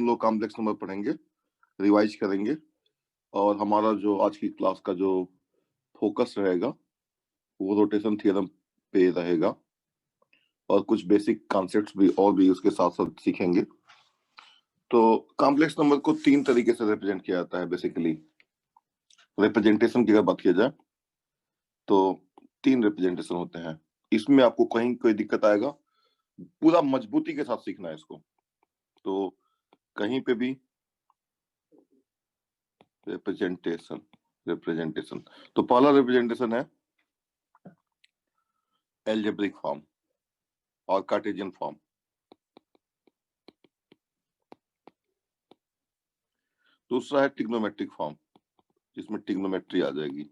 हम लोग complex number पढ़ेंगे, रिवाइज करेंगे और हमारा जो आज की क्लास का जो फोकस रहेगा वो रोटेशन थ्योरम पे रहेगा और कुछ बेसिक कॉन्सेप्ट्स भी और भी उसके साथ साथ सीखेंगे। तो कॉम्प्लेक्स नंबर को तीन तरीके से रिप्रेजेंट किया जाता है। बेसिकली रिप्रेजेंटेशन की अगर बात किया जाए तो तीन रिप्रेजेंटेशन होते हैं। इसमें आपको कहीं कोई दिक्कत आएगा, पूरा मजबूती के साथ सीखना है इसको। तो कहीं पे भी रिप्रेजेंटेशन तो पहला रिप्रेजेंटेशन है एल्जेब्रिक फॉर्म और कार्टेशियन फॉर्म। दूसरा है ट्रिग्नोमेट्रिक फॉर्म, जिसमें ट्रिग्नोमेट्री आ जाएगी,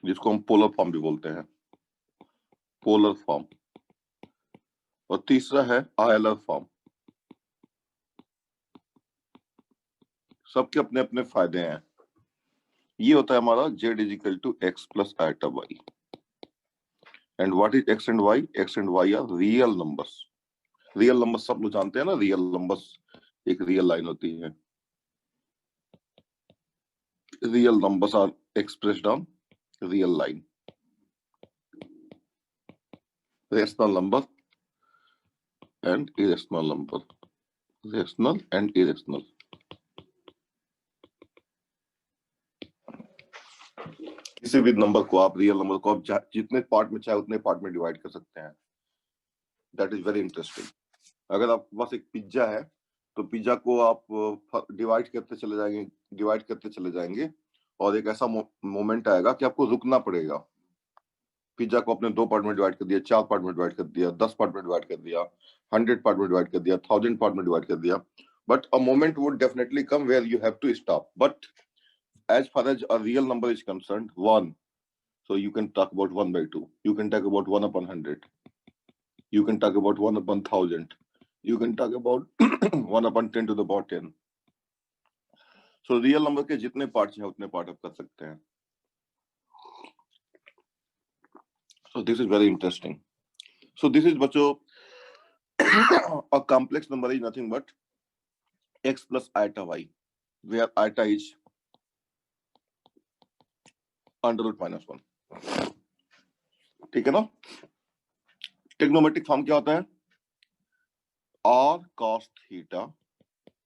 जिसको हम पोलर फॉर्म भी बोलते हैं, पोलर फॉर्म। और तीसरा है आयलर फॉर्म। सबके अपने अपने फायदे हैं। ये होता है हमारा z is equal to x plus iota y. And what is x and y? X and y are real numbers. Real numbers सब लोग जानते हैं ना, रियल नंबर्स एक रियल लाइन होती है। Real numbers are expressed on real line. Rational number and irrational number, rational and irrational. किसी भी नंबर को आप, रियल नंबर को आप जितने पार्ट में चाहे उतने पार्ट में डिवाइड कर सकते हैं। That is very interesting. अगर आपके पास एक पिज्जा है तो पिज्जा को आप डिवाइड करते चले जाएंगे और एक ऐसा मोमेंट आएगा कि आपको रुकना पड़ेगा। पिज्जा को आपने 2 पार्ट में डिवाइड कर दिया, 4 पार्ट में डिवाइड कर दिया, 10 पार्ट में डिवाइड कर दिया, 100 पार्ट में डिवाइड कर दिया, 1000 पार्ट में डिवाइड कर दिया, but a moment would definitely come where you have to stop. But as far as a real number is concerned, 1, so you can talk about 1 by 2, you can talk about 1 upon 100, you can talk about 1 upon 1000, you can talk about 1 upon 10 to the power 10. So real number के जितने parts हैं उतने part आप कर सकते हैं। So this is very interesting. So this is बच्चों a complex number is nothing but x plus iota y, where iota is under root minus 1. ठीक है ना? ट्रिग्नोमेट्रिक फॉर्म क्या होता है? r cos theta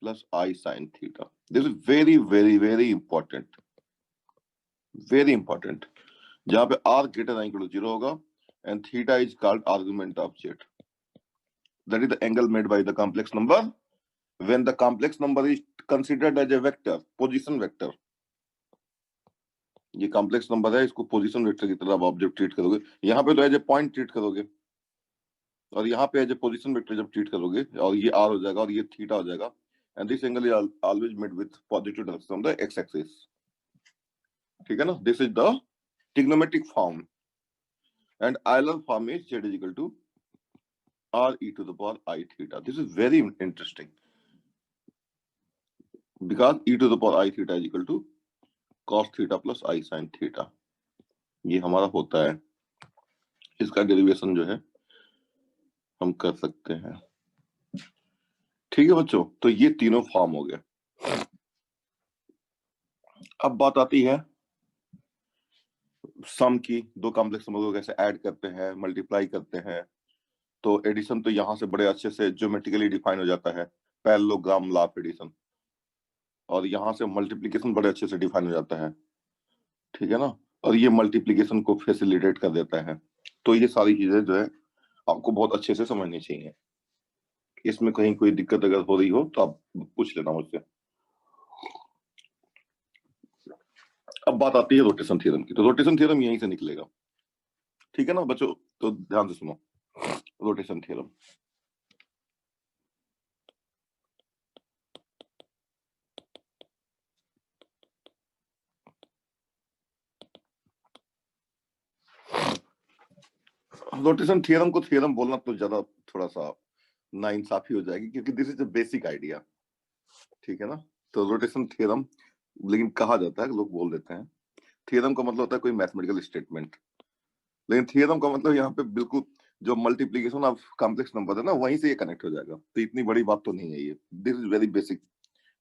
plus I sin theta. This is very very very important, very important. जहां पे r greater than equal to 0 होगा and theta is called argument of z. That is the angle made by the complex number when the complex number is considered as a vector, position vector. ये complex number है, इसको position vector की तरह आप object treat करोगे। यहाँ पे तो एज ए पॉइंट ट्रीट करोगे और यहाँ पे एज ए पोजीशन वेक्टर जब ट्रीट करोगे और ये r हो जाएगा और ये थीटा हो जाएगा। And this angle is always made with positive direction on the x-axis. ठीक है ना? This is the trigonometric form. And Euler form is z is equal to r e to the power I theta. This is very interesting because e to the power I theta is equal to cos theta plus I sin theta. ये हमारा होता है। इसका derivation जो है हम कर सकते हैं। ठीक है बच्चों, तो ये तीनों फॉर्म हो गए। अब बात आती है सम की। दो कॉम्प्लेक्स नंबर को कैसे ऐड करते हैं, मल्टीप्लाई करते हैं। तो एडिशन तो यहाँ से बड़े अच्छे से ज्योमेट्रिकली डिफाइन हो जाता है, पैरेललोग्राम लॉ ऑफ एडिशन। और यहाँ से मल्टीप्लिकेशन बड़े अच्छे से डिफाइन हो जाता है। ठीक है ना? और ये मल्टीप्लिकेशन को फैसिलिटेट कर देता है। तो ये सारी चीजें जो है आपको बहुत अच्छे से समझनी चाहिए। इसमें कहीं कोई दिक्कत अगर हो रही हो तो आप पूछ लेना मुझसे। अब बात आती है रोटेशन थ्योरम की। तो रोटेशन थ्योरम यहीं से निकलेगा। ठीक है ना बच्चों? तो ध्यान से सुनो रोटेशन थ्योरम। रोटेशन थ्योरम को थ्योरम बोलना तो ज्यादा थोड़ा सा नाइंसाफी हो जाएगी क्योंकि this is a basic idea. ठीक है ना? तो रोटेशन थ्योरम लेकिन कहा जाता है, लोग बोल देते हैं। थ्योरम का मतलब होता है कोई मैथमेटिकल स्टेटमेंट, लेकिन थ्योरम का मतलब यहाँ पे बिल्कुल जो मल्टीप्लीकेशन ऑफ कॉम्प्लेक्स नंबर है ना, वहीं से ये कनेक्ट हो जाएगा। तो इतनी बड़ी बात तो नहीं है ये, this is very basic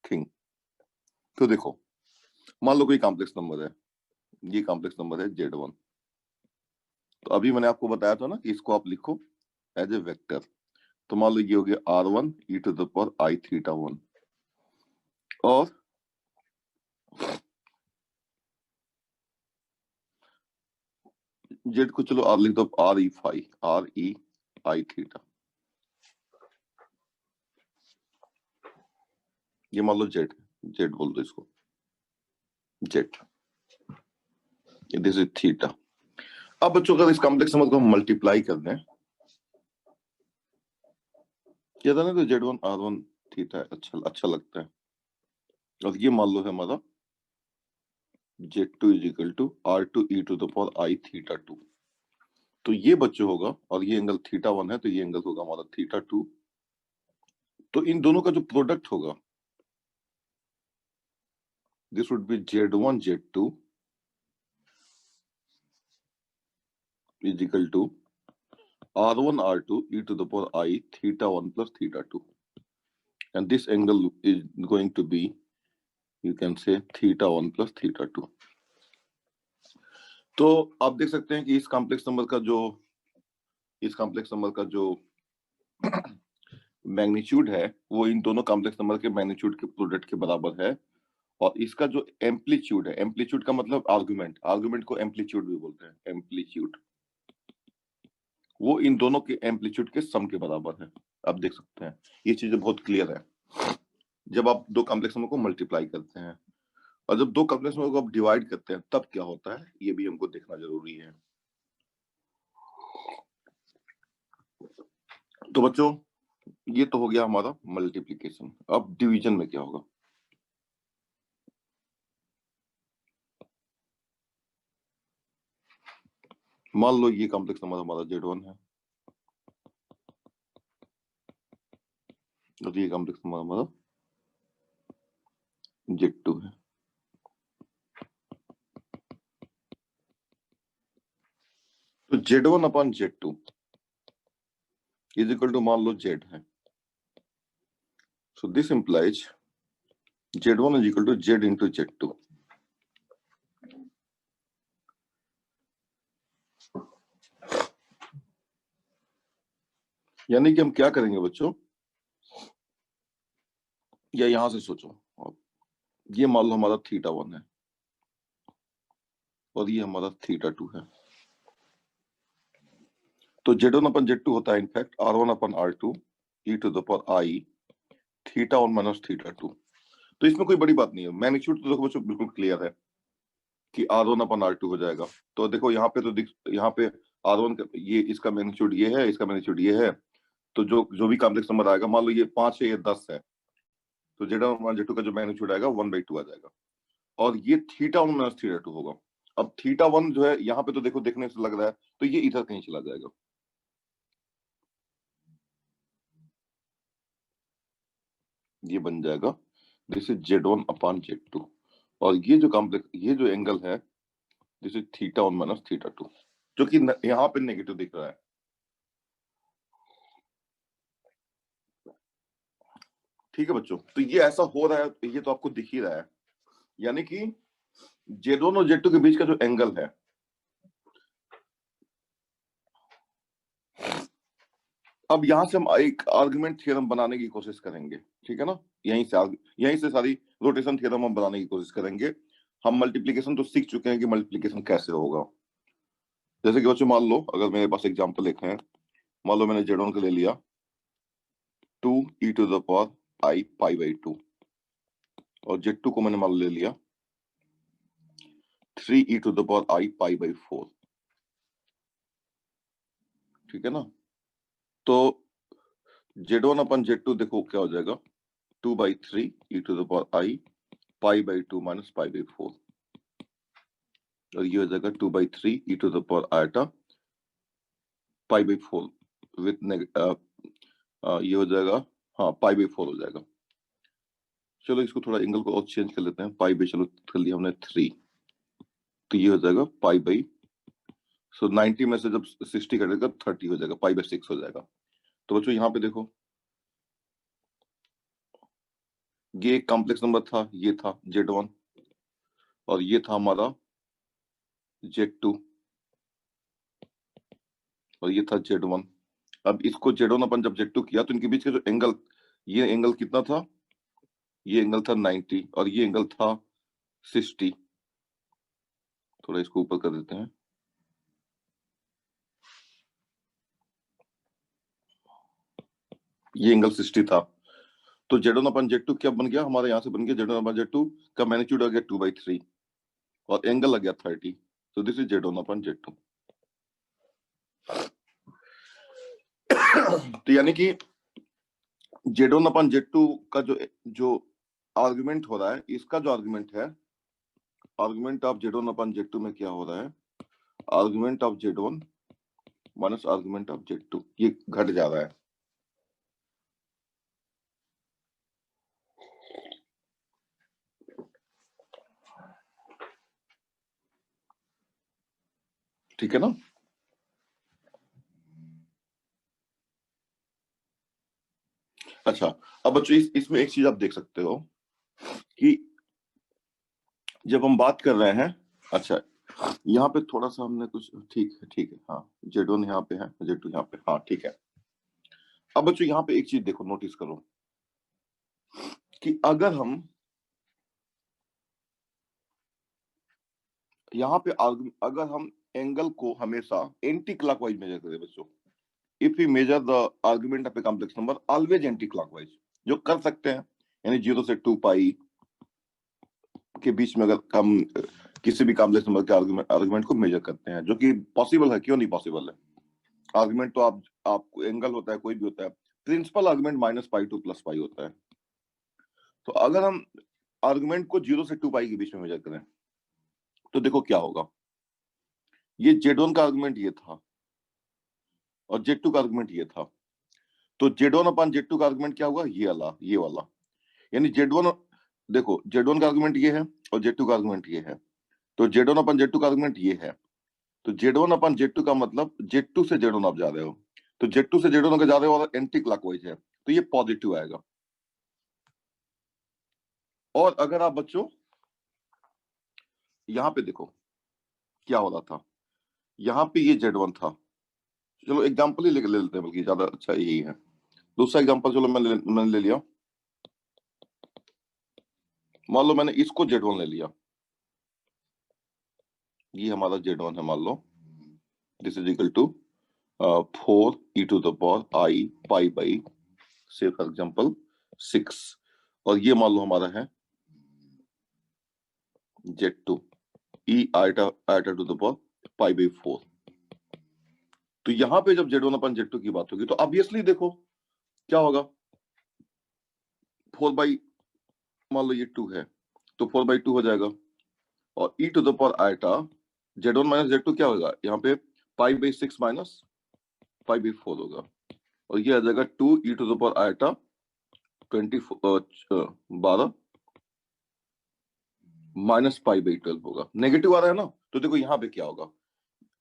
thing. तो देखो, मान लो कोई कॉम्प्लेक्स नंबर है, ये कॉम्प्लेक्स नंबर है Z1। तो अभी मैंने आपको बताया था ना कि इसको आप लिखो एज ए वेक्टर। तो मान लो ये हो गया R1 e⁻I θ1, और जेड को चलो लिख दो RE θ। ये मान लो जेड, जेड बोल दो इसको, जेड, दिस इज थीटा। अब बच्चों अगर इस कॉम्प्लेक्स नंबर को हम मल्टीप्लाई कर दें, क्या था ना, तो Z1 R1 थीटा अच्छा लगता है। और ये मान लो है हमारा Z2 is equal to R2 e⁻I θ2। तो ये बच्चों होगा, और ये एंगल θ1 है, तो ये एंगल होगा हमारा θ2। तो इन दोनों का जो प्रोडक्ट होगा, this would be Z1 Z2 is equal to R1 R2 e⁻I θ1 plus θ2, and this angle is going to be, you can say, θ1 plus θ2। तो आप देख सकते हैं कि इस कॉम्प्लेक्स नंबर का जो मैग्नीट्यूड है वो इन दोनों कॉम्प्लेक्स नंबर के मैग्नीट्यूड के प्रोडक्ट के बराबर है। और इसका जो एम्पलीट्यूड है, एम्पलीट्यूड का मतलब आर्गुमेंट, आर्गुमेंट को एम्पलीट्यूड भी बोलते हैं, एम्पलीट्यूड, वो इन दोनों के एम्पलीट्यूड के सम के बराबर है। आप देख सकते हैं ये चीजें बहुत क्लियर है जब आप दो कॉम्प्लेक्स नंबर को मल्टीप्लाई करते हैं। और जब दो कॉम्प्लेक्स नंबर को आप डिवाइड करते हैं तब क्या होता है, ये भी हमको देखना जरूरी है। तो बच्चों ये तो हो गया हमारा मल्टीप्लीकेशन। अब डिवीजन में क्या होगा, मान लो ये कॉम्प्लेक्स नंबर हमारा Z1 है, और ये कॉम्प्लेक्स नंबर हमारा Z2 है। तो Z1 upon Z2 is equal to, मान लो Z है, so this implies Z1 is equal to Z into Z2। यानी कि हम क्या करेंगे बच्चों, या यहां से सोचो, ये मान लो हमारा θ1 है और ये हमारा θ2 है। तो Z1 अपन Z2 होता है इनफैक्ट R1 अपन R2 e⁻I θ1 माइनस θ2। तो इसमें कोई बड़ी बात नहीं है, मैग्नीट्यूड तो देखो बच्चों बिल्कुल क्लियर है कि R1 अपन R2 हो जाएगा। तो देखो यहाँ पे, तो यहाँ पे R1 का ये, इसका मैग्नीट्यूड ये है, इसका मैग्नीट्यूड ये है। तो जो भी कॉम्प्लेक्स नंबर आएगा, मान लो ये 5 है, ये 10 है, तो Z1 Z2 का जो मैग्नीट्यूड आएगा 1/2 आ जाएगा। और ये θ1 माइनस θ2 होगा। अब θ1 जो है यहाँ पे, तो देखो देखने से लग रहा है, तो ये इधर कहीं चला जाएगा, ये बन जाएगा this is Z1 upon Z2। और ये जो कॉम्प्लेक्स, ये जो एंगल है, दिस इज θ1 माइनस θ2, जो कि यहाँ पे नेगेटिव दिख रहा है। ठीक है बच्चों, तो ये ऐसा हो रहा है, ये तो आपको दिख ही रहा है। यानी कि Z1 और Z2 के बीच का जो एंगल है, अब यहां से हम एक आर्गुमेंट थ्योरम बनाने की कोशिश करेंगे, ठीक है ना। यहीं से सारी रोटेशन थ्योरम हम बनाने की कोशिश करेंगे। हम मल्टीप्लिकेशन तो सीख चुके हैं कि मल्टीप्लिकेशन कैसे होगा। जैसे कि बच्चों मान लो, अगर मेरे पास एग्जांपल एक है, मान लो मैंने Z1 को ले लिया 2 e⁻I π/2, और Z2 को मैंने मान लो ले लिया 3 e⁻I π/4, ठीक है ना। तो Z1 अपन Z2 देखो क्या हो जाएगा, 2/3 e⁻I π/2 माइनस π/4, और ये हो जाएगा 2/3 e⁻I π/4 विथ ये हो जाएगा, हाँ π/4 हो जाएगा। चलो इसको थोड़ा एंगल को और चेंज कर लेते हैं, चलो कर लिया हमने 3, तो ये हो जाएगा π/4। सो 90 में से जब 60 कटेगा 30 हो जाएगा, पाई बाय 6 हो जाएगा। तो बच्चों यहाँ पे देखो, ये एक कॉम्प्लेक्स नंबर था, ये था Z1 और ये था हमारा Z2 और ये था Z1। अब इसको Z1 अपन जब Z2 किया तो इनके बीच का जो एंगल, ये एंगल कितना था, ये एंगल था 90 और ये एंगल था 60। थोड़ा इसको ऊपर कर देते हैं। ये एंगल 60 था। तो Z1 अपन Z2 क्या बन गया, हमारे यहाँ से बन गया Z1 अपन Z2 का मैग्नीट्यूड आ गया 2/3 और एंगल आ गया 30। तो this is Z1 upon Z2। तो यानी कि Z1 अपन Z2 का जो जो आर्गुमेंट हो रहा है, इसका जो आर्गुमेंट है, argument of Z1 upon Z2 में क्या हो रहा है, argument of Z1 minus argument of Z2, ये घट जा रहा है। ठीक है ना। अच्छा, अब बच्चों इसमें एक चीज आप देख सकते हो कि जब हम बात कर रहे हैं, अच्छा यहाँ पे थोड़ा सा हमने कुछ, ठीक है हाँ, Z1 यहाँ पे है, Z2 यहाँ पे, हाँ ठीक है। अब बच्चों यहाँ पे एक चीज देखो, नोटिस करो कि अगर हम यहाँ पे अगर हम एंगल को हमेशा एंटी क्लॉकवाइज मेजर करें बच्चों, if we measure the argument of a complex number always anti clockwise, जो कर सकते हैं, यानी 0 से 2 पाई के बीच में अगर हम किसी भी कॉम्प्लेक्स नंबर के आर्गुमेंट को मेजर करते हैं, जो कि पॉसिबल है, क्यों नहीं पॉसिबल है। आर्गुमेंट तो आप एंगल होता है, कोई भी होता है, प्रिंसिपल आर्गुमेंट -π to +π होता है। तो अगर हम आर्गुमेंट को 0 से 2 पाई के बीच में मेजर करें तो देखो क्या होगा। ये Z1 का आर्गुमेंट ये था और Z2 का आर्गुमेंट ये था। तो Z1 अपन Z2 का आर्गुमेंट क्या हुआ, ये वाला, यानी Z1, देखो Z1 का आर्गुमेंट ये है और Z2 का आर्गुमेंट ये है। तो Z1 अपन Z2 का आर्गुमेंट ये है। तो Z1 अपन Z2 का मतलब Z2 से Z1 आप जा रहे हो, तो Z2 से Z1 का जा रहे हो और एंटी क्लॉकवाइज है, तो ये पॉजिटिव आएगा। और अगर आप बच्चों यहाँ पे देखो क्या हो रहा था, यहाँ पे ये Z1 था, चलो एग्जांपल ही ले लेते हैं, बल्कि ज्यादा अच्छा यही है। दूसरा एग्जांपल चलो मैंने ले लिया, मान लो मैंने इसको Z1 ले लिया, ये हमारा Z1 है, मान लो this is equal to 4e⁻i pi by से फॉर एग्जांपल 6, और ये मान लो हमारा है Z2 e⁻i पाई बाई 4। तो यहाँ पे जब Z1 अपन Z2 की बात होगी तो ऑब्वियसली देखो क्या होगा, 4 बाई, मान लो ये 2 है तो 4/2 हो जाएगा, और e⁻i Z1 माइनस Z2 क्या होगा, यहाँ पे π/6 माइनस π/4 होगा, और ये आ जाएगा 2e⁻i 12 माइनस π/12 होगा। नेगेटिव आ रहा है ना, तो देखो यहाँ पे क्या होगा,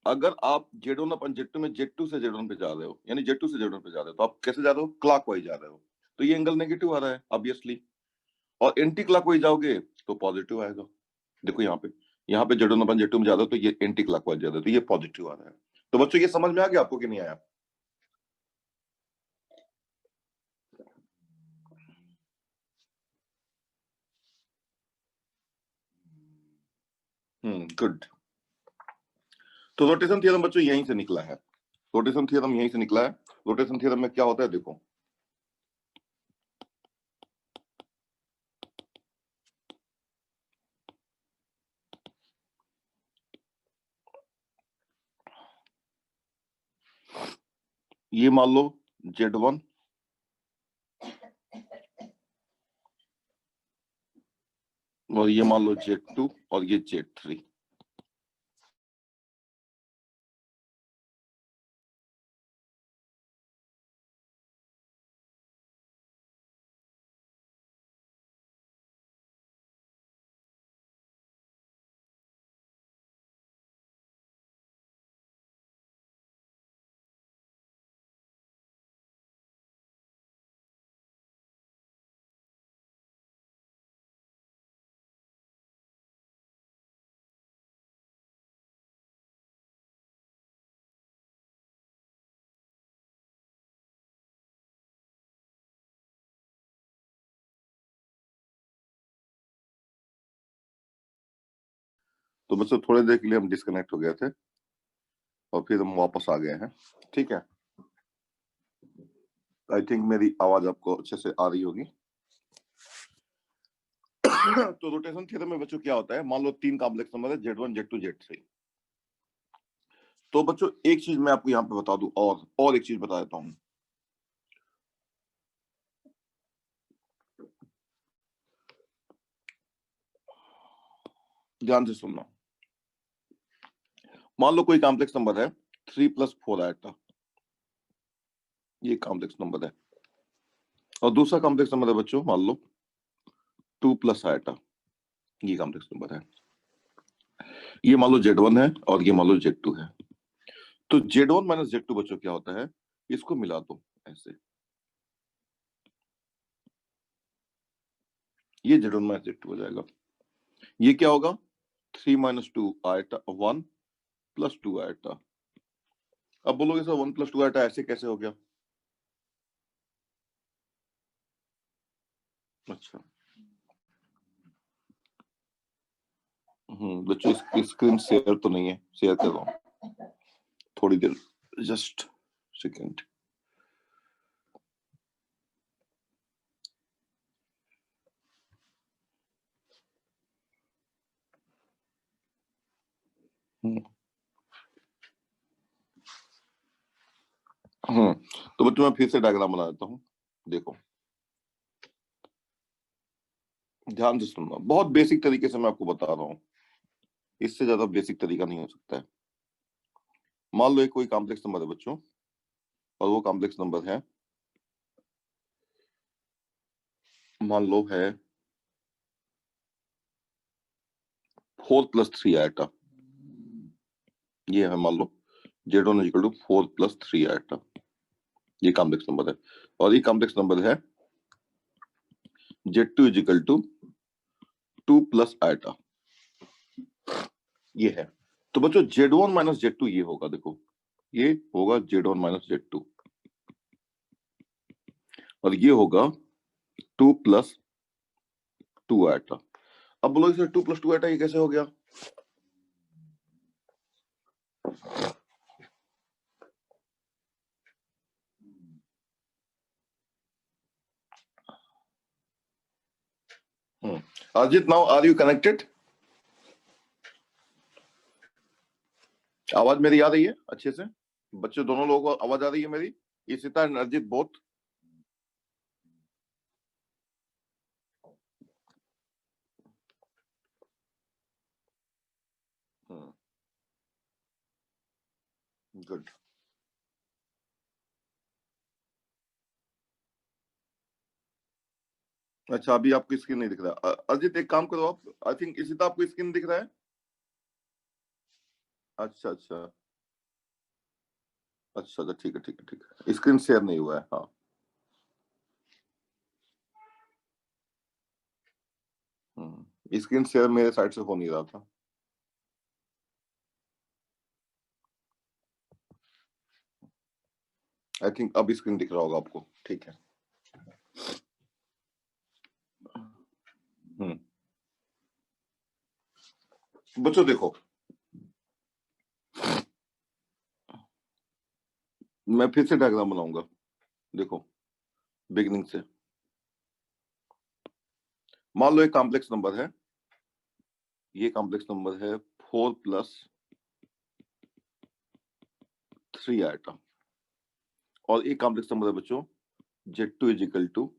अगर आप Z1 अपन Z2 में Z2 से Z1 पे जा रहे हो, यानी Z2 से Z1 पे जा रहे हो, तो आप कैसे जा रहे हो, क्लॉकवाइज जा रहे हो, तो ये एंगल नेगेटिव आ रहा है ऑब्वियसली। और एंटी क्लॉकवाइज जाओगे तो पॉजिटिव आएगा। देखो यहाँ पे Z1 अपन Z2 में जा रहे हो तो ये एंटी क्लॉकवाइज जा रहा है, तो ये पॉजिटिव आ रहा है। तो बच्चों ये समझ में आ गया आपको कि नहीं आया। गुड। तो रोटेशन थ्योरम बच्चों यहीं से निकला है, रोटेशन थ्योरम यहीं से निकला है। रोटेशन थ्योरम में क्या होता है, देखो ये मान लो Z1 और ये मान लो Z2 और ये Z3। तो बच्चों थोड़ी देर के लिए हम डिस्कनेक्ट हो गए थे और फिर हम वापस आ गए हैं, ठीक है। आई थिंक मेरी आवाज आपको अच्छे से आ रही होगी। तो रोटेशन थ्योरम में बच्चों क्या होता है, मान लो 3 कॉम्प्लेक्स नंबर है Z1 Z2 Z3। तो बच्चों एक चीज मैं आपको यहाँ पे बता दूं, और एक चीज बता देता हूँ। ध्यान से सुनना। मान लो कोई कॉम्प्लेक्स नंबर है 3 + 4 आएगा, ये कॉम्प्लेक्स नंबर है। और दूसरा कॉम्प्लेक्स नंबर है बच्चों मान लो 2 + आएगा, ये कॉम्प्लेक्स नंबर है। ये मान लो Z1 है और ये मान लो Z2 है। तो Z1 - Z2 बच्चों क्या होता है, इसको मिला दो ऐसे, ये Z1 - Z2 हो जाएगा। ये क्या होगा, 3 - 2 आएगा 1 + 2 आएगा। अब बोलोगे सर 1 + 2 आएगा ऐसे कैसे हो गया? अच्छा, बच्चों स्क्रीन शेयर तो नहीं है, शेयर कर रहा हूँ, थोड़ी देर, जस्ट सेकेंड। तो बच्चों मैं फिर से डायग्राम बना देता हूँ, देखो ध्यान से सुनना, बहुत बेसिक तरीके से मैं आपको बता रहा हूँ, इससे ज्यादा बेसिक तरीका नहीं हो सकता है। मान लो एक कोई कॉम्प्लेक्स नंबर है बच्चों, और वो कॉम्प्लेक्स नंबर है, मान लो है 4 + 3 आएगा। ये है मान लो Z1 = 4 + 3 आएगा, ये कॉम्प्लेक्स नंबर है। और ये कॉम्प्लेक्स नंबर है Z2 = 2 + आएगा, ये है। तो बच्चों Z1 - Z2 ये होगा, देखो ये होगा Z1 - Z2, और ये होगा 2 + 2 आएगा। अब बोलो सर 2 + 2 आएगा ये कैसे हो गया? Ajit, now are you connected? आवाज मेरी आ रही है अच्छे से? बच्चे दोनों लोगों को आवाज आ रही है मेरी? इशिता एंड अर्जित बोथ? गुड। अच्छा, अभी आपकी स्क्रीन नहीं दिख रहा। अर्जित एक काम करो आप, आई थिंक इशिता आपको स्क्रीन दिख रहा है? अच्छा अच्छा अच्छा अच्छा, ठीक है ठीक है ठीक है, स्क्रीन शेयर नहीं हुआ है, हाँ। स्क्रीन शेयर मेरे साइड से हो नहीं रहा था। आई थिंक अब स्क्रीन दिख रहा होगा आपको, ठीक है। बच्चों देखो, मैं फिर से डायग्राम बनाऊंगा, देखो बिगिनिंग से। मान लो एक कॉम्प्लेक्स नंबर है, ये कॉम्प्लेक्स नंबर है 4 + 3 आएगा, और एक कॉम्प्लेक्स नंबर है बच्चों Z2 =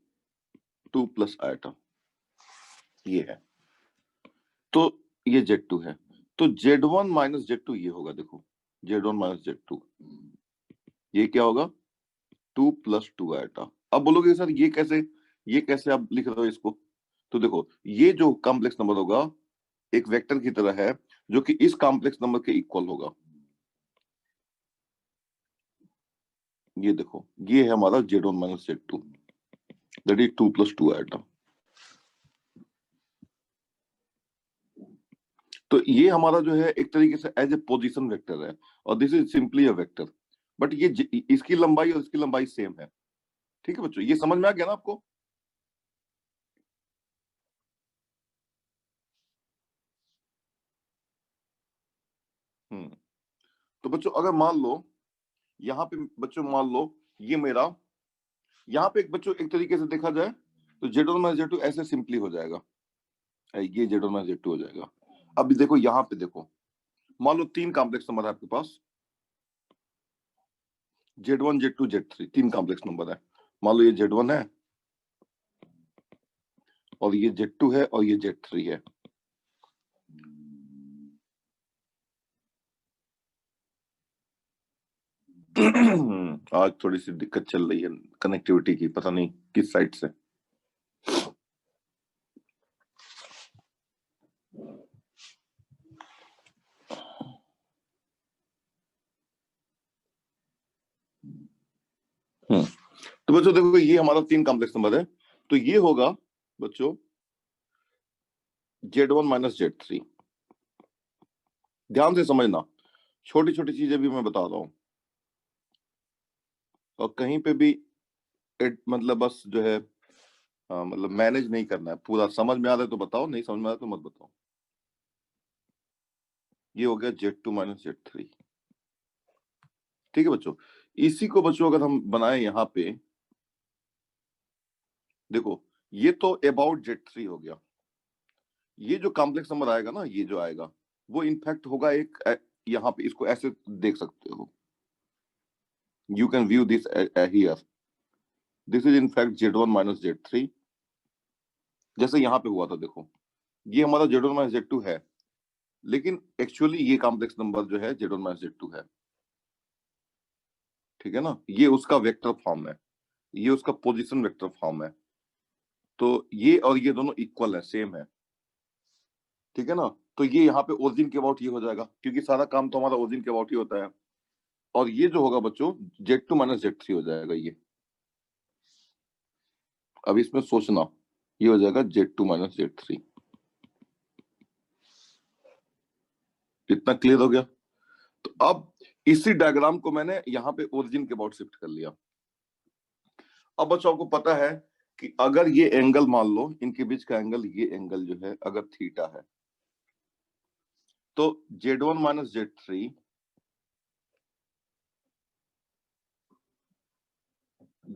2 + आएगा, ये है। तो ये Z2 है, तो Z1 - Z2 ये होगा, देखो Z1 - Z2 ये क्या होगा, 2 + 2 आएगा। अब बोलोगे सर ये कैसे आप लिख रहे हो इसको? तो देखो ये जो कॉम्प्लेक्स नंबर होगा एक वेक्टर की तरह है, जो कि इस कॉम्प्लेक्स नंबर के इक्वल होगा। ये देखो ये है हमारा Z1 - Z2, दैट इज 2 + 2 आएगा। तो ये हमारा जो है एक तरीके से एज ए पोजीशन वेक्टर है, और this is simply a vector, but ये इसकी लंबाई और इसकी लंबाई सेम है। ठीक है बच्चों, ये समझ में आ गया ना आपको? तो बच्चों अगर मान लो यहाँ पे बच्चों मान लो ये मेरा, यहाँ पे एक बच्चों एक तरीके से देखा जाए तो Z1 माइनस Z2 ऐसे सिंपली हो जाएगा, ये Z1 माइनस Z2 हो जाएगा। अब देखो यहाँ पे देखो, मान लो 3 कॉम्प्लेक्स नंबर है आपके पास, Z1 Z2 Z3 3 complex number है। मान लो ये Z1 है और ये Z2 है और ये Z3 है। आज थोड़ी सी दिक्कत चल रही है कनेक्टिविटी की, पता नहीं किस साइड से। तो बच्चों देखो ये हमारा 3 कॉम्प्लेक्स नंबर है, तो ये होगा बच्चों Z1 माइनस Z3। ध्यान से समझना, छोटी छोटी चीजें भी मैं बता रहा हूं, और कहीं पे भी मतलब बस जो है मतलब मैनेज नहीं करना है, पूरा समझ में आ रहा है तो बताओ, नहीं समझ में आ रहा है तो मत बताओ। ये हो गया Z2 माइनस Z3, ठीक है बच्चों। इसी को बच्चों अगर हम बनाए यहाँ पे, देखो ये तो अबाउट Z3 हो गया। ये जो कॉम्प्लेक्स नंबर आएगा ना, ये जो आएगा वो इनफैक्ट होगा एक यहाँ पे, इसको ऐसे देख सकते हो, you can view this here, this is in fact Z1 minus Z3, जैसे यहाँ पे हुआ था। देखो ये हमारा Z1 माइनस Z2 है, लेकिन एक्चुअली ये कॉम्प्लेक्स नंबर जो है Z1 माइनस Z2 है, ठीक है ना। ये उसका वेक्टर फॉर्म है, ये उसका पोजीशन वेक्टर फॉर्म है, तो ये और ये दोनों इक्वल है, सेम है, ठीक है ना। तो ये यहाँ पे ओरिजिन के अबाउट ये हो जाएगा, क्योंकि सारा काम तो हमारा ओरिजिन के अबाउट ही होता है। और ये जो होगा बच्चों Z2 माइनस Z3 हो जाएगा ये। अब इसमें सोचना, ये हो जाएगा Z2 माइनस Z3। इतना क्लियर हो गया। तो अब इसी डायग्राम को मैंने यहाँ पे ओरिजिन के अबाउट शिफ्ट कर लिया। अब बच्चों आपको पता है कि अगर ये एंगल मान लो, इनके बीच का एंगल, ये एंगल जो है अगर थीटा है, तो Z1 माइनस Z3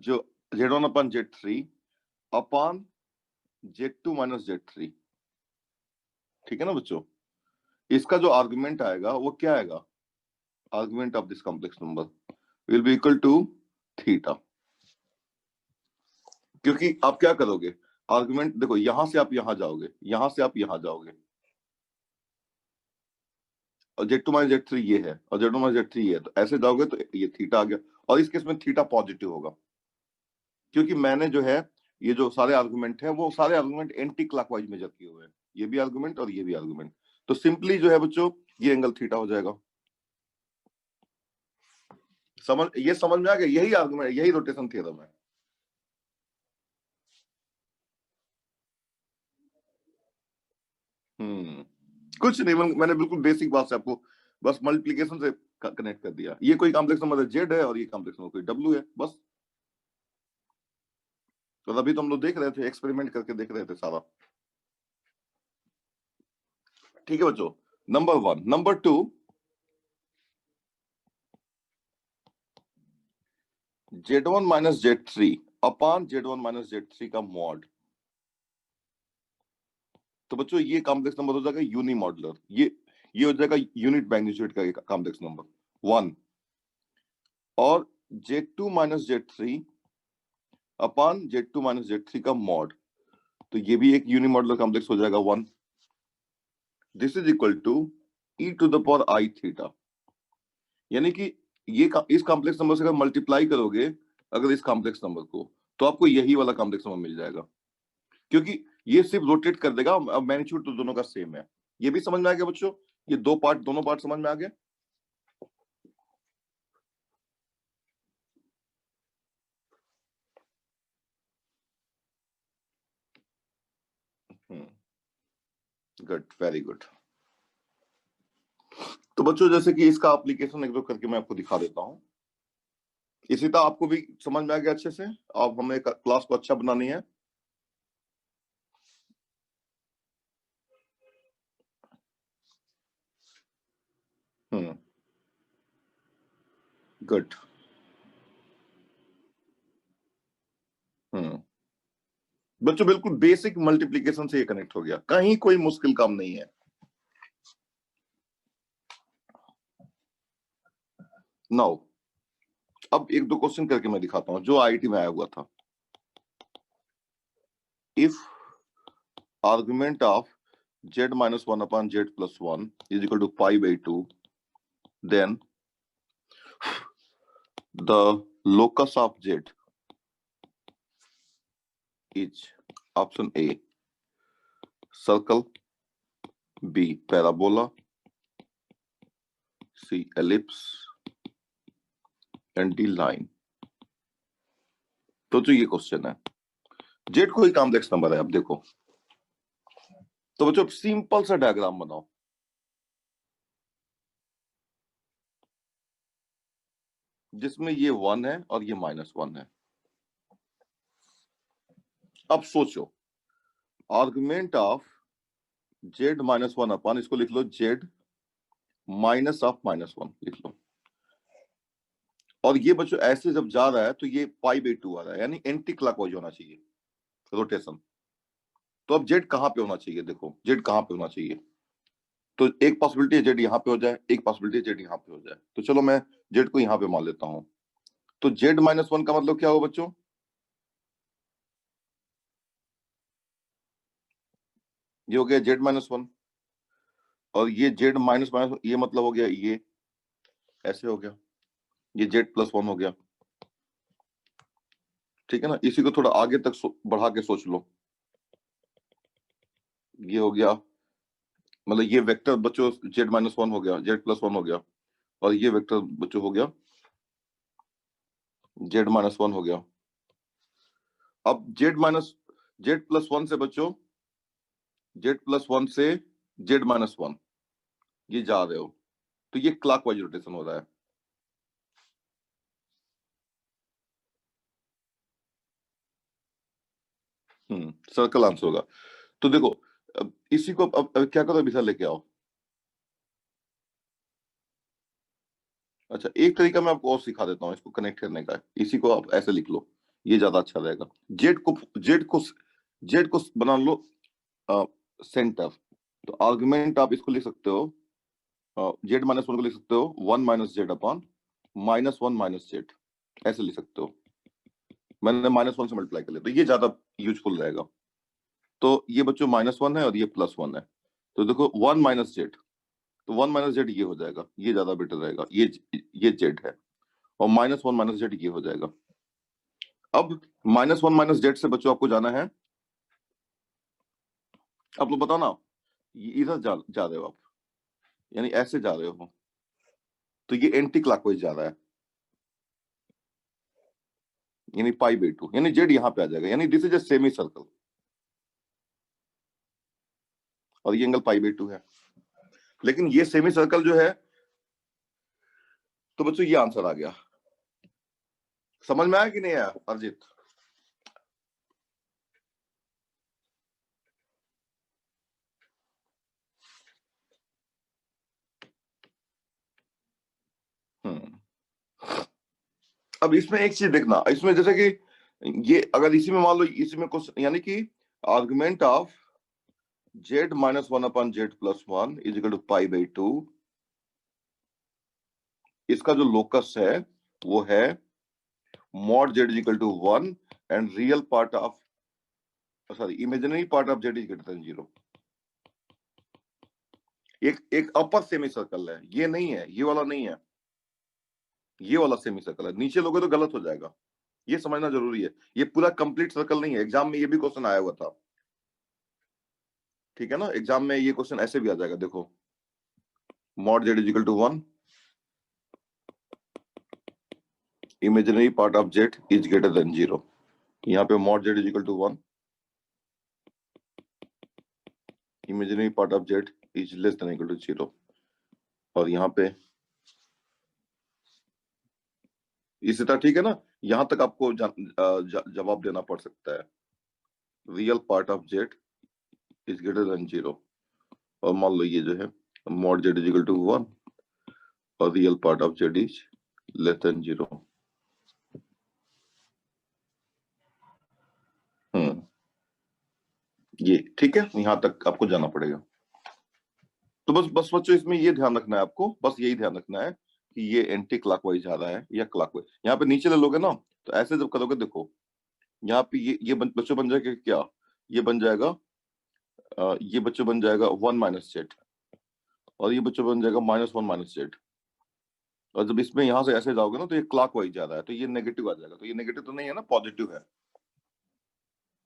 जो Z1 अपन Z3 upon Z2 minus Z3, ठीक है ना बच्चों। इसका जो आर्गुमेंट आएगा वो क्या आएगा, argument of this complex number will be equal to theta. क्योंकि आप क्या करोगे, आर्गुमेंट देखो, यहां से आप यहां जाओगे, यहां से आप यहां जाओगे, और Z2 माइनस Z3 ये है और Z1 माइनस Z3 ये है, तो ऐसे जाओगे तो ये थीटा आ गया। और इस केस में थीटा पॉजिटिव होगा, क्योंकि मैंने जो है ये जो सारे आर्गुमेंट है वो सारे आर्गुमेंट एंटी क्लॉकवाइज मेजर किए हुए हैं, ये भी आर्गुमेंट और ये भी आर्गुमेंट। तो सिंपली जो है बच्चों ये एंगल थीटा हो जाएगा। समझ में आ गया, यही आर्गुमेंट, यही रोटेशन थ्योरम है। कुछ नहीं, मैंने बिल्कुल बेसिक बात से आपको बस मल्टीप्लीकेशन से कनेक्ट कर दिया। ये कोई कॉम्प्लेक्स नंबर जेड है और ये कॉम्प्लेक्स नंबर कोई डब्ल्यू है, बस। तो अभी तो हम लोग देख रहे थे, एक्सपेरिमेंट करके देख रहे थे सारा, ठीक है बच्चों। Number 1। Number 2, Z1 minus Z3 upon Z1 minus Z3 का मॉड। तो बच्चों ये कॉम्प्लेक्स नंबर हो जाएगा यूनी मॉडुलर, ये हो जाएगा यूनिट मैग्नीट्यूड का कॉम्प्लेक्स नंबर 1। और Z2 minus Z3 upon Z2 minus Z3 का मॉड, तो ये भी एक यूनी मॉडुलर कॉम्प्लेक्स हो जाएगा 1। This is equal to e to the power I theta. यानी कि ये इस कॉम्प्लेक्स नंबर से अगर मल्टीप्लाई करोगे अगर इस कॉम्प्लेक्स नंबर को, तो आपको यही वाला कॉम्प्लेक्स नंबर मिल जाएगा, क्योंकि ये सिर्फ रोटेट कर देगा। अब मैग्नीट्यूड तो दोनों का सेम है। ये भी समझ में आ गया बच्चों, ये दोनों पार्ट समझ में आ गया। Good, very good. तो बच्चों जैसे कि इसका एप्लीकेशन एक दो करके मैं आपको दिखा देता हूं। इसी तरह आपको भी समझ में आ गया अच्छे से। अब हमें क्लास को अच्छा बनानी है। हम्म गुड। बच्चों बिल्कुल बेसिक मल्टीप्लीकेशन से ये कनेक्ट हो गया, कहीं कोई मुश्किल काम नहीं है। नाउ अब एक दो क्वेश्चन करके मैं दिखाता हूं जो आईआईटी में आया हुआ था। If argument of z minus 1 upon z plus 1 is equal to pi by 2, then the locus of z is option A circle, B parabola, C ellipse and D line। तो जो ये क्वेश्चन है, z कोई complex number है, अब देखो तो बच्चों सिंपल सा डायग्राम बनाओ। जिसमें ये 1 है और ये -1 है। अब सोचो आर्गुमेंट ऑफ z -1 अपन, इसको लिख लो z माइनस ऑफ -1 लिख लो। और ये बच्चों ऐसे जब जा रहा है तो ये π/2 आ रहा है, यानी एंटी क्लॉकवाइज होना चाहिए रोटेशन। तो अब z कहां पे होना चाहिए, देखो z कहां पे होना चाहिए। तो एक पॉसिबिलिटी है z यहां पे हो जाए, एक पॉसिबिलिटी है z यहां पे हो जाए। तो चलो मैं z को यहां पे मान लेता हूं। तो z -1 का मतलब क्या होगा बच्चों, ये हो गया z -1 और ये z माइनस ये मतलब हो गया ये ऐसे हो गया, ये z +1 हो गया। ठीक है ना, इसी को थोड़ा आगे तक बढ़ा के सोच लो। ये हो गया, मतलब ये वेक्टर बच्चों z -1 हो गया, z +1 हो गया, और ये वेक्टर बच्चों हो गया z -1 हो गया। अब z +1 से बच्चों z +1 से z -1 ये जा रहे हो, तो ये क्लॉकवाइज रोटेशन हो रहा है। सर्कल आंसर होगा। तो देखो अब इसी को अब क्या करो, अभी लेके आओ। अच्छा एक तरीका मैं आपको और सिखा देता हूँ इसको कनेक्ट करने का। इसी को आप ऐसे लिख लो, ये ज्यादा अच्छा रहेगा। जेड को बना लो सेंटर। तो आर्गुमेंट आप इसको लिख सकते हो, z -1 को लिख सकते हो 1 - z अपॉन -1 - z, ऐसे लिख सकते हो। मैंने -1 से मल्टीप्लाई कर लिया, तो ये ज्यादा यूजफुल रहेगा। तो ये बच्चों -1 है और ये +1 है। तो देखो 1 - z, तो 1 - z ये हो जाएगा, ये ज्यादा बेटर रहेगा। ये z है और -1 - z ये हो जाएगा। अब -1 - z से बच्चों आपको जाना है, आप लोग बताओ ना, इधर जा रहे हो आप, यानी ऐसे जा रहे हो, तो ये एंटी क्लॉकवाइज जा रहा है, यानी π/2, यानी z यहां पे आ जाएगा, यानी this is a semi circle और ये एंगल π/2 है। लेकिन ये सेमी सर्कल जो है, तो बच्चों ये आंसर आ गया। समझ में आया कि नहीं आया अर्जित? अब इसमें एक चीज देखना, इसमें जैसे कि ये अगर इसी में मान लो, इसी में कुछ यानी कि argument of z -1 upon z +1 is equal to π/2, इसका जो लोकस है वो है mod z is equal to 1 and real part of, sorry imaginary part of z is greater than 0। एक अपर सेमी सर्कल है, ये नहीं है, ये वाला नहीं है, ये वाला सेमी सर्कल है। नीचे लोगे तो गलत हो जाएगा, ये समझना जरूरी है। ये पूरा कंप्लीट सर्कल नहीं है, एग्जाम में ये भी क्वेश्चन आया हुआ था। ठीक है ना, एग्जाम में ये क्वेश्चन ऐसे भी आ जाएगा, देखो mod z is equal to 1, imaginary part of z is greater than 0। यहाँ पे mod z is equal to 1, imaginary part of z is less than equal to 0। और यहाँ पे इसी तरह, ठीक है ना, यहां तक आपको जवाब देना पड़ सकता है। Real part of z is greater than 0, और मान लो ये जो है mod z is equal to 1 और real part of z is less than 0। ये ठीक है, यहां तक आपको जाना पड़ेगा। तो बस बस बच्चों इसमें ये ध्यान रखना है आपको, बस यही ध्यान रखना है कि ये एंटी क्लॉकवाइज जा रहा है या क्लॉकवाइज। यहाँ पे नीचे ले लोगे ना, तो ऐसे जब करोगे देखो, यहाँ पे बच्चों बन जाएगा क्या, ये बन जाएगा ये बच्चों बन जाएगा 1 - z, और ये बच्चों बन जाएगा -1 - z। और जब इसमें यहां से ऐसे जाओगे ना, तो ये क्लॉकवाइज जा रहा है, तो ये नेगेटिव आ जाएगा। तो ये नेगेटिव तो नहीं है ना, पॉजिटिव है,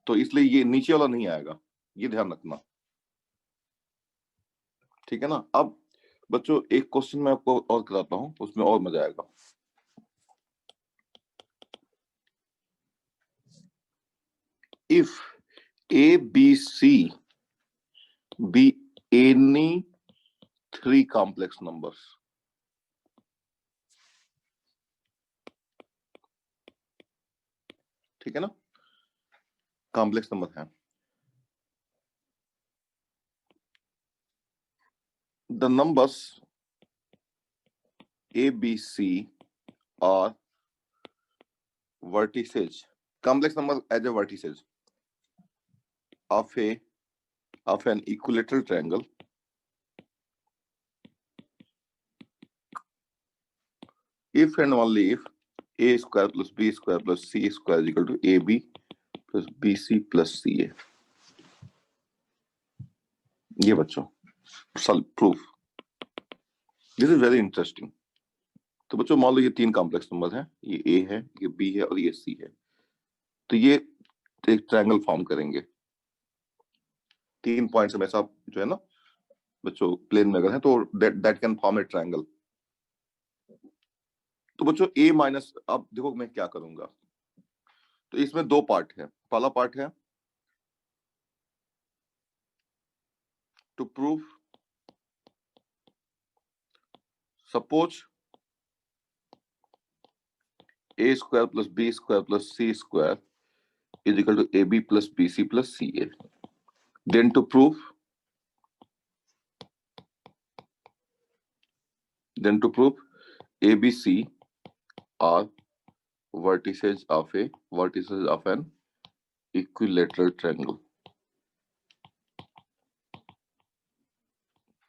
तो इसलिए ये नीचे वाला नहीं आएगा, ये ध्यान रखना, ठीक है ना। अब बच्चों एक क्वेश्चन मैं आपको और कराता हूँ, उसमें और मजा आएगा। If A, B, C be any 3 complex numbers, ठीक है ना, कॉम्प्लेक्स नंबर है। The numbers A, B, C are vertices, complex number as a vertices of an equilateral triangle if and only if A square plus B square plus C square is equal to AB plus BC plus CA। ये बच्चों proof, this is very interesting. तो बच्चों मान लो ये 3 complex number हैं, ये A है, ये B है और ये C है। तो ये एक ट्रायंगल फॉर्म करेंगे, 3 पॉइंट्स हमेशा जो है ना बच्चों प्लेन में अगर है तो that can form A triangle. तो बच्चों A माइनस, अब देखो मैं क्या करूंगा, तो इसमें 2 पार्ट है। पहला पार्ट है to prove suppose A square plus B square plus C square is equal to AB plus BC plus CA। Then to prove ABC are vertices of an equilateral triangle।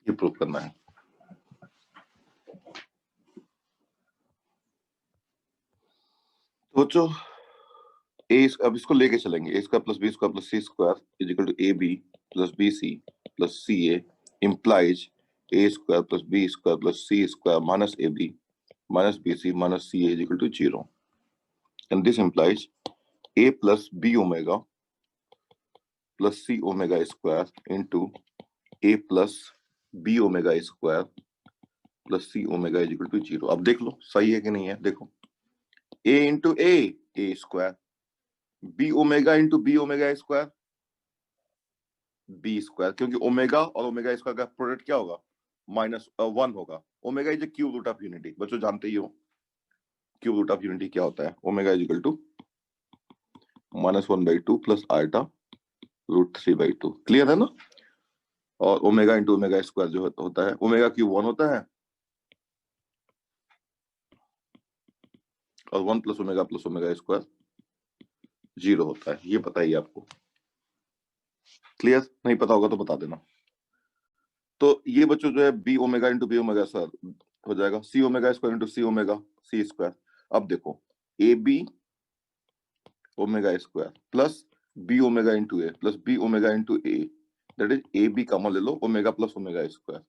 ये prove करना है। तो बच्चों अब इसको लेके चलेंगे, A square plus B square plus C square is equal to AB plus BC plus CA implies A square plus B square plus C square minus AB minus BC minus CA is equal to 0, and this implies A plus B omega plus C omega square into A plus B omega square plus C omega is equal to 0। अब देख लो सही है कि नहीं है, देखो A into A square, B omega into B omega square B square, क्योंकि omega और ओमेगा स्क्वायर का प्रोडक्ट क्या होगा, -1 होगा। Omega is a cube root of unity, बच्चों जानते ही हो क्यूब रूट ऑफ यूनिटी क्या होता है। Omega is equal to -1/2 plus आल्टा √3/2, क्लियर है ना। और ओमेगा इंटू ओमेगा स्क्वायर जो होता है, ओमेगा क्यूब 1 होता है और 1 प्लस ओमेगा स्क्वायर 0 होता है। ये बताइए आपको, क्लियर, नहीं पता होगा तो बता देना। तो ये बच्चों जो है b omega into b omega square हो जाएगा c omega square into c omega c square. अब देखो ए b omega square plus B omega into A plus B omega into a, that is a b common ले लो, omega plus omega square,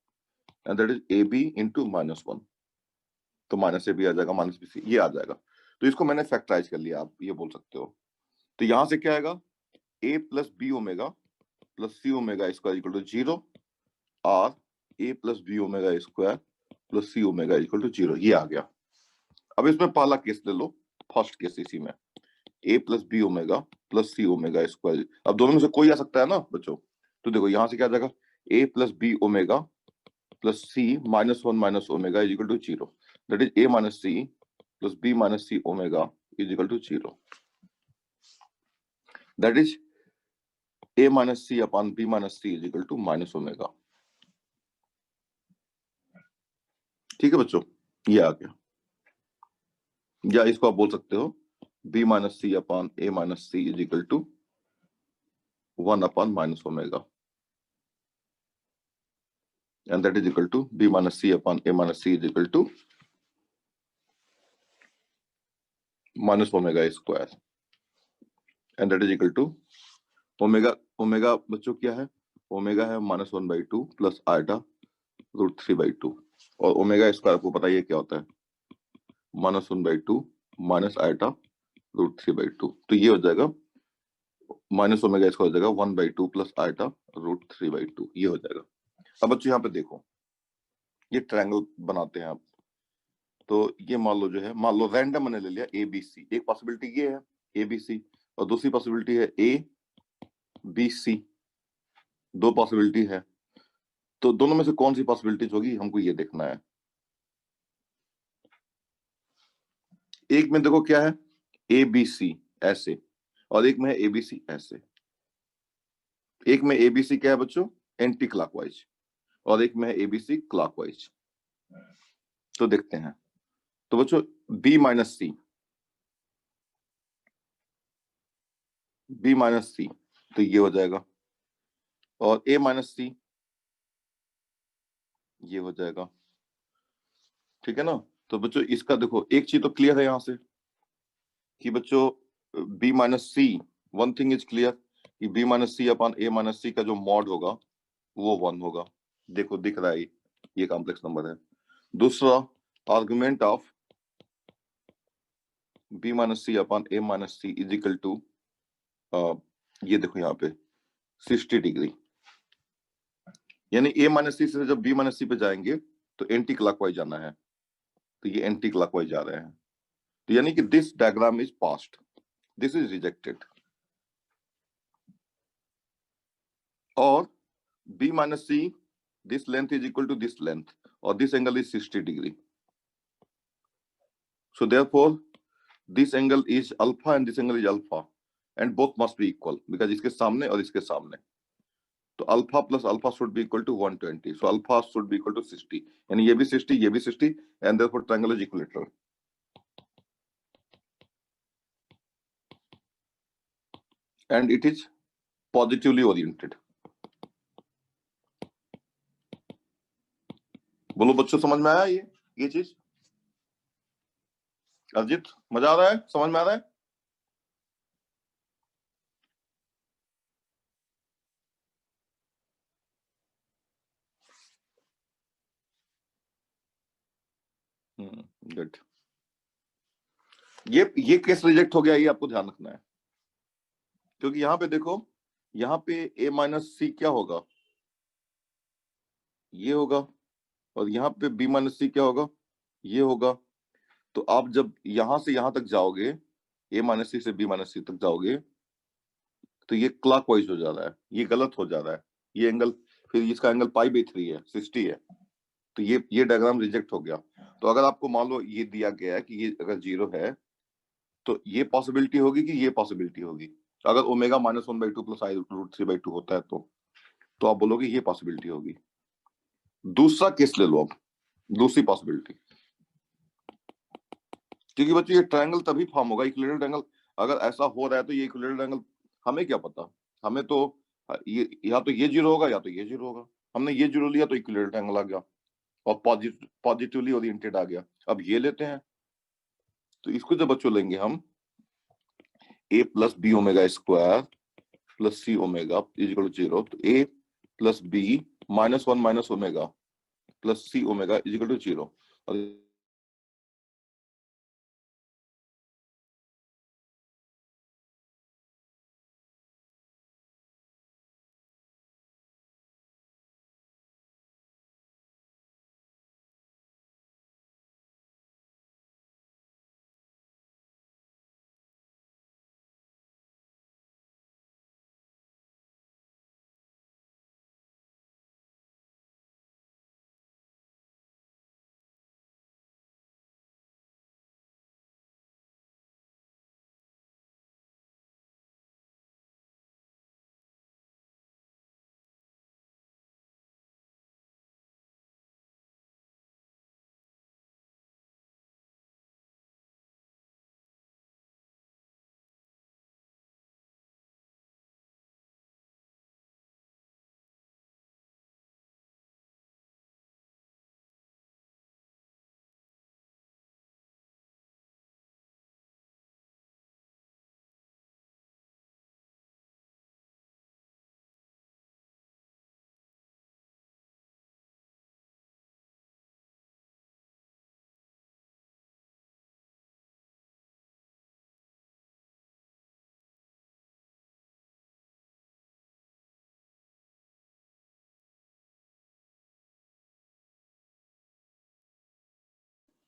and that is a b into -1। तो minus ए भी आ जाएगा, minus B सी ये आ जाएगा। तो इसको मैंने फैक्टराइज कर लिया, आप ये बोल सकते हो। तो यहां से क्या आएगा, a plus B omega plus C omega square equal to 0 और a plus B omega square plus C omega equal to 0, ये आ गया। अब इसमें पहला केस ले लो, फर्स्ट केस इसी में ए प्लस बी ओमेगा प्लस सी ओमेगा स्क्वायर। अब दोनों में से कोई आ सकता है ना बच्चों, तो देखो यहां से क्या आ जाएगा, a plus B omega plus c -1 minus omega is equal to 0, that is a minus c plus b minus c omega is equal to 0, that is a minus c upon b minus c is equal to minus omega. ठीक है बच्चों, ये आ गया। या इसको आप बोल सकते हो b minus C upon a minus C is equal to 1 upon minus omega, and that is equal to b minus c upon a minus c is equal to minus omega square, and that is equal to omega, omega बच्चों क्या है, omega है -1/2 plus iota √3/2, और omega square आपको पता ही है क्या होता है, -1/2 माइनस आइटा √3/2, तो ये हो जाएगा माइनस ओमेगा स्क्वायर हो जाएगा 1/2 प्लस आइटा √3/2, ये हो जाएगा। अब बच्चों यहाँ पे देखो, ये ट्रायंगल बनाते हैं आप, तो ये मान लो जो है, मान लो रैंडम मैंने ले लिया ए बी सी, एक पॉसिबिलिटी ये है ए बी सी, और दूसरी पॉसिबिलिटी है ए बी सी, दो पॉसिबिलिटी है, तो दोनों में से कौन सी पॉसिबिलिटीज होगी हमको ये देखना है। एक में देखो क्या है, ए बी सी ऐसे, और एक में है ए बी सी ऐसे। एक में ए बी सी क्या है बच्चों, एंटी क्लॉकवाइज, और एक में है ए बी सी क्लॉकवाइज। तो देखते हैं, तो बच्चों बी माइनस सी, बी माइनस सी, तो ये हो जाएगा, और ए माइनस सी ये हो जाएगा, ठीक है ना। तो बच्चों इसका देखो एक चीज तो क्लियर है यहां से कि बच्चों B minus C, one thing is clear कि बी माइनस सी अपॉन ए माइनस सी का जो मॉड होगा वो 1 होगा। देखो दिख रहा है ये कॉम्प्लेक्स नंबर है। दूसरा argument of B minus C upon A minus C is equal to, ये देखो यहाँ पे 60 डिग्री, यानी ए माइनस सी से जब बी माइनस सी पे जाएंगे तो एंटी क्लॉकवाइज जाना है, तो ये एंटी क्लॉकवाइज जा रहे हैं, तो यानी कि this diagram is passed, this is rejected, और b minus c, this length is equal to this length, or this angle is 60 degree. So therefore, this angle is alpha and this angle is alpha, and both must be equal because इसके सामने और इसके सामने, तो alpha plus alpha should be equal to 120. So alpha should be equal to 60, यानी ये भी 60, ये भी 60, and therefore triangle is equilateral. And it is positively oriented. बोलो बच्चों समझ में आया ये चीज? अरजित मजा आ रहा है, समझ में आ रहा है? गुड। ये केस रिजेक्ट हो गया, ये आपको ध्यान रखना है, क्योंकि यहाँ पे देखो, यहाँ पे a माइनस सी क्या होगा, ये होगा, और यहाँ पे b माइनस सी क्या होगा, ये होगा। तो आप जब यहां से यहां तक जाओगे, a माइनस सी से b माइनस सी तक जाओगे, तो ये क्लॉकवाइज हो जा रहा है, ये गलत हो जा रहा है, ये एंगल, फिर इसका एंगल π/3 है, 60 है, तो ये डायग्राम रिजेक्ट हो गया। तो अगर आपको मान लो ये दिया गया है कि ये अगर 0 है, तो ये पॉसिबिलिटी होगी कि ये पॉसिबिलिटी होगी, अगर ओमेगा -1/2 प्लस आई √3/2 होता है तो आप बोलोगे ये पॉसिबिलिटी होगी। दूसरा केस ले लो अब, दूसरी पॉसिबिलिटी, क्योंकि बच्चों ये ट्रायंगल तभी फॉर्म होगा, इक्विलेटरल ट्रायंगल अगर ऐसा हो रहा है तो ये इक्विलेटरल ट्रायंगल, हमें क्या पता, हमें तो ये या तो ये 0 होगा या तो ये 0 होगा, हमने ये 0 लिया तो इक्विलेटरल ट्रायंगल आ गया और पॉजिटिवली ओरिएंटेड आ गया। अब ये लेते हैं, तो इसको जब बच्चों लेंगे हम a plus B omega square plus C omega is equal to 0, तो a plus B -1 minus omega plus C omega is equal to 0, और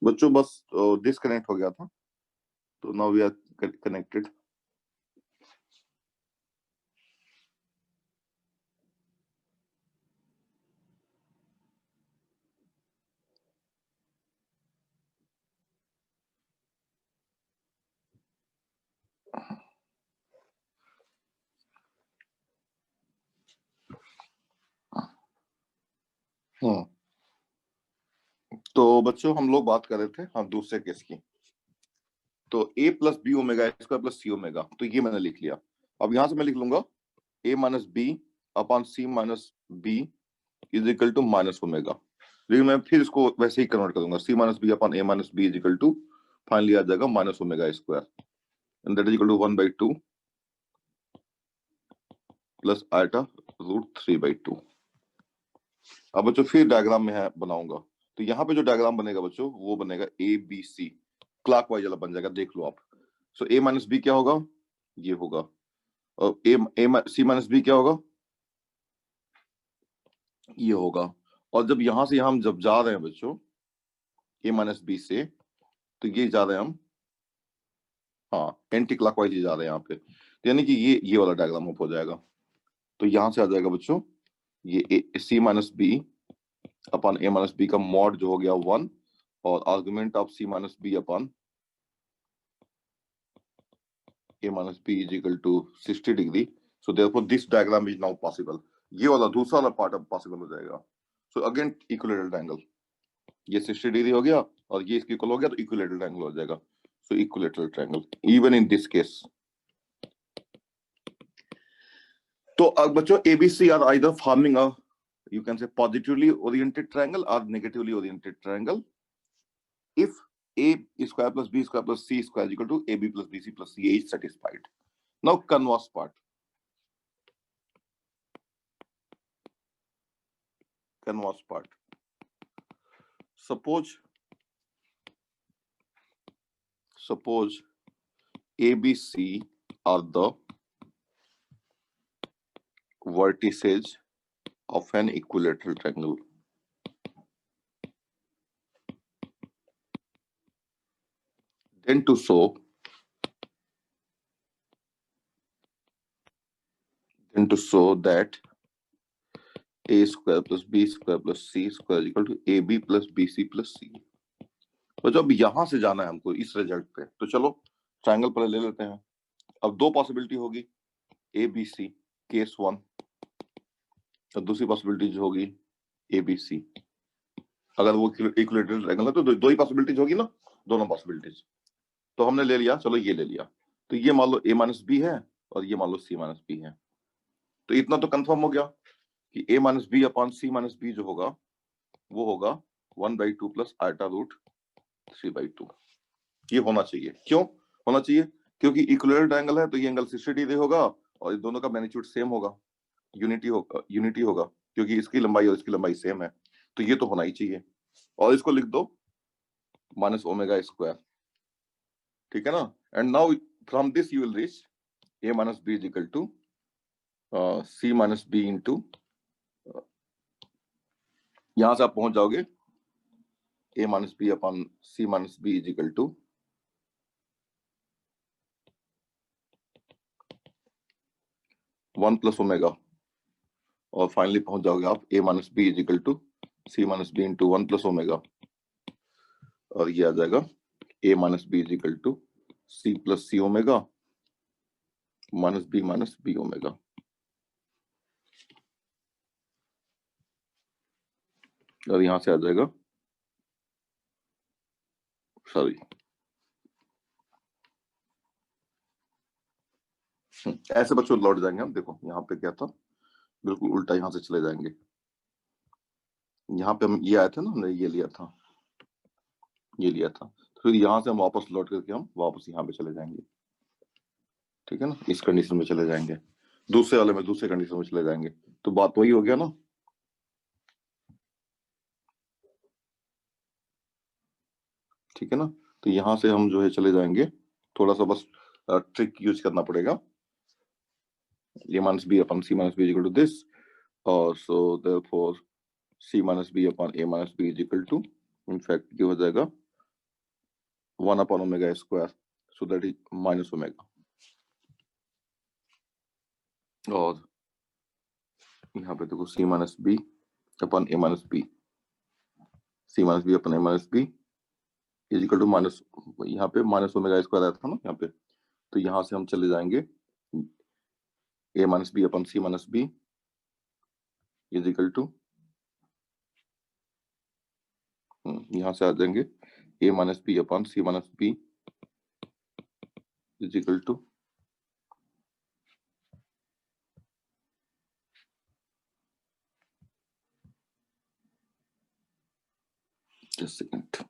बच्चों बस डिस्कनेक्ट हो गया था, तो नाउ वी आर कनेक्टेड। तो बच्चों हम लोग बात कर रहे थे हाँ दूसरे केस की। तो a plus B omega square plus C omega, तो ये मैंने लिख लिया। अब यहां से मैं लिख लूंगा a minus B upon c minus b is equal to minus omega. लेकिन मैं फिर इसको वैसे ही कन्वर्ट कर दूंगा, c minus B upon A minus b is equal to finally आ जाएगा minus omega square and that is equal to 1/2 plus iota root 3/2। अब बच्चों फिर डायग्राम में है बनाऊंगा, तो यहाँ पे जो डायग्राम बनेगा बच्चों वो बनेगा ए बी सी, क्लॉकवाइज वाला बन जाएगा, देख लो आप। सो ए माइनस बी क्या होगा, ये होगा, और ए सी माइनस बी क्या होगा, ये होगा। और जब यहां से हम जब जा रहे हैं बच्चों ए माइनस बी से, तो ये जा रहे हैं हम हाँ एंटी क्लॉकवाइज ही जा रहे हैं यहाँ पे, तो यानी कि ये वाला डायग्राम हो जाएगा। तो यहां से आ जाएगा बच्चों ये सी माइनस बी अपॉन ए माइनस बी का मॉड जो हो गया 1 और argument of C minus B upon a minus b is equal to 60 degree. So therefore this diagram is now possible. ये वाला दूसरा वाला पार्ट अब पॉसिबल हो जाएगा। सो अगेन इक्विलेटरल ट्रायंगल, ये 60 डिग्री हो गया और ये इसके इक्वल हो गया, तो इक्विलेटरल ट्रायंगल हो जाएगा। So equilateral triangle even in this case. तो अब बच्चों ABC are either forming a you can say positively oriented triangle or negatively oriented triangle if a square plus b square plus c square is equal to ab plus bc plus ca is satisfied. Now converse part. Converse part. Suppose ABC are the vertices of an equilateral triangle. Then to show that a square plus b square plus c square is equal to ab plus bc plus c. तो जब यहां से जाना है हमको इस result पे, तो चलो ट्रायंगल पहले ले लेते हैं। अब दो पॉसिबिलिटी होगी ए बी सी केस 1, और दूसरी पॉसिबिलिटी जो होगी ए बी सी। अगर वो इक्विलेटरल ट्रायंगल है तो दो ही पॉसिबिलिटीज होगी ना, दोनों पॉसिबिलिटीज। तो हमने ले लिया, चलो ये ले लिया, तो ये मान लो a माइनस बी है और ये मान लो c माइनस बी है। तो इतना तो कंफर्म हो गया कि a minus B upon c minus B जो होगा वो होगा 1/2 प्लस आइटा रूट 3/2। ये होना चाहिए। क्यों होना चाहिए? क्योंकि इक्विलेटरल ट्रायंगल है तो ये एंगल 60 डिग्री होगा और ये दोनों का मैग्नीट्यूड सेम होगा, यूनिटी होगा क्योंकि इसकी लंबाई और इसकी लंबाई सेम है, तो ये तो होना ही चाहिए। और इसको लिख दो माइनस ओमेगा स्क्वायर, ठीक है ना। And now from this you will reach a minus b is equal to c minus b into यहां से आप पहुंच जाओगे a minus b upon c minus b is equal to 1 plus omega, और finally पहुंच जाओगे आप a minus b is equal to c minus b into 1 plus omega, और ये आ जाएगा a minus b is equal to c plus c omega minus b omega. और यहां से आ जाएगा सॉरी ऐसे बच्चों लौट जाएंगे हम। देखो यहाँ पे क्या था, बिल्कुल उल्टा यहां से चले जाएंगे। यहाँ पे हम ये आए थे ना, हमने ये लिया था, ये लिया था, फिर यहां से हम वापस लौट करके हम वापस यहाँ पे चले जाएंगे, ठीक है ना। इस कंडीशन में चले जाएंगे, दूसरे वाले में दूसरे कंडीशन में चले जाएंगे, तो बात वही हो गया ना। ठीक है ना। तो यहां से हम जो है चले जाएंगे, थोड़ा सा बस ट्रिक यूज करना पड़ेगा। a minus b upon c minus b is equal to this, so therefore c minus b upon a minus b is equal to, in fact ये हो जाएगा 1 upon omega square, so that is minus omega. और यहाँ पे देखो c minus b upon a minus b, c minus b upon a minus b is equal to minus, यहाँ पे minus omega square आया था ना यहाँ पे, तो यहाँ से हम चले जाएंगे a minus b upon c minus b is equal to, यहाँ से आ जाएंगे a minus b upon c minus b is equal to just a second.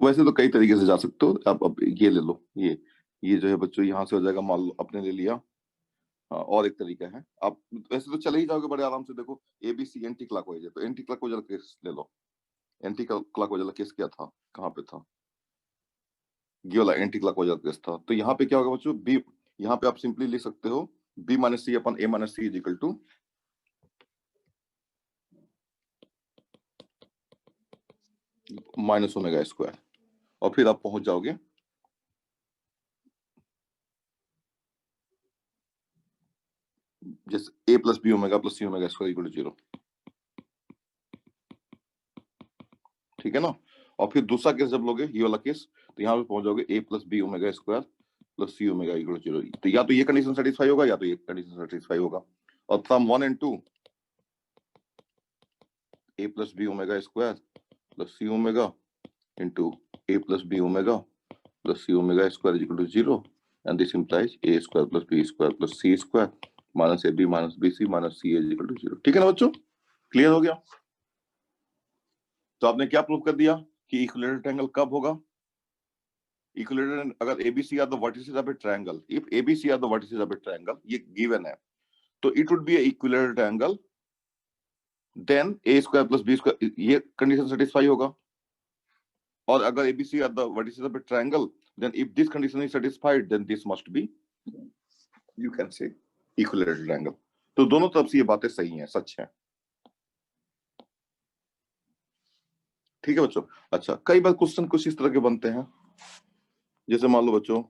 वैसे तो कई तरीके से जा सकते हो आप, अब ये ले लो, ये जो है बच्चों यहाँ से हो जाएगा, मान लो अपने ले लिया। और एक तरीका है, आप वैसे तो चले ही जाओगे बड़े आराम से। देखो ए बी सी एंटी क्लॉकवाइज है, तो एंटी क्लॉकवाइज वाला केस ले लो। एंटी क्लॉकवाइज वाला केस क्या था, कहाँ पे था, ये वाला एंटी क्लॉकवाइज वाला केस था। तो यहाँ पे क्या होगा बच्चों, बी, यहाँ पे आप सिंपली लिख सकते हो b minus c upon a minus C is equal to minus omega square, और फिर आप पहुंच जाओगे जैसे a plus B omega plus C omega square equal to 0, ठीक है ना। और फिर दूसरा केस जब लोगे ये वाला केस, तो यहाँ पे पहुंच जाओगे a plus B omega square plus C omega equal to 0। तो या तो ये कंडीशन सेटिस्फाई होगा या तो ये कंडीशन सेटिस्फाई होगा। और sum 1 and 2 A plus B omega square plus C omega into A plus B omega plus C omega square is equal to 0, and this implies A square plus B square plus C square minus A B minus B C minus C is equal to 0। ठीक है ना बच्चों, clear हो गया। तो आपने क्या prove कर दिया कि इक्विलेटरल ट्रायंगल कब होगा, इक्विलेटरल अगर ABC are the vertices of a triangle, if ABC are the vertices of a triangle, ये गिवन है, तो it would be a equilateral triangle, then A square plus B square, ये condition satisfy होगा। और अगर ABC are the vertices of a triangle, then if this condition is satisfied, then this must be, you can say, equilateral triangle। तो दोनों तरफ से ये बातें सही हैं, सच हैं। ठीक है बच्चों। अच्छा, कई बार क्वेश्चन कुछ इस तरह के बनते हैं, जैसे मान लो बच्चों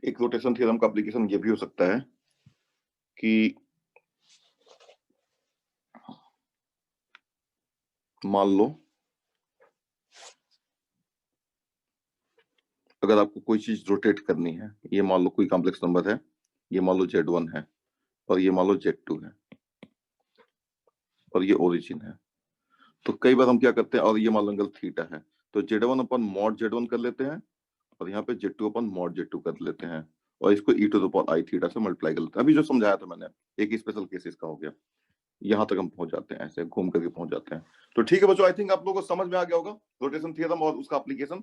एक रोटेशन थ्योरम का एप्लीकेशन ये भी हो सकता है कि मान लो अगर आपको कोई चीज रोटेट करनी है, ये मान लो कोई कॉम्प्लेक्स नंबर है, ये मान लो Z1 है और ये मान लो Z2 है और ये ओरिजिन है। तो कई बार हम क्या करते हैं, और ये मान लो एंगल थीटा है, तो Z1 अपन मॉड Z1 कर लेते हैं और यहाँ पे Z2 अपन मॉड Z2 कर लेते हैं और इसको e to the power i theta से मल्टीप्लाई कर लेते हैं। अभी जो समझाया था मैंने, एक स्पेशल केस इसका हो गया। यहाँ तक हम पहुंच जाते हैं, ऐसे घूम करके पहुंच जाते हैं। तो ठीक है बच्चों, आई थिंक आप लोगों को समझ में आ गया होगा रोटेशन थ्योरम और उसका एप्लीकेशन।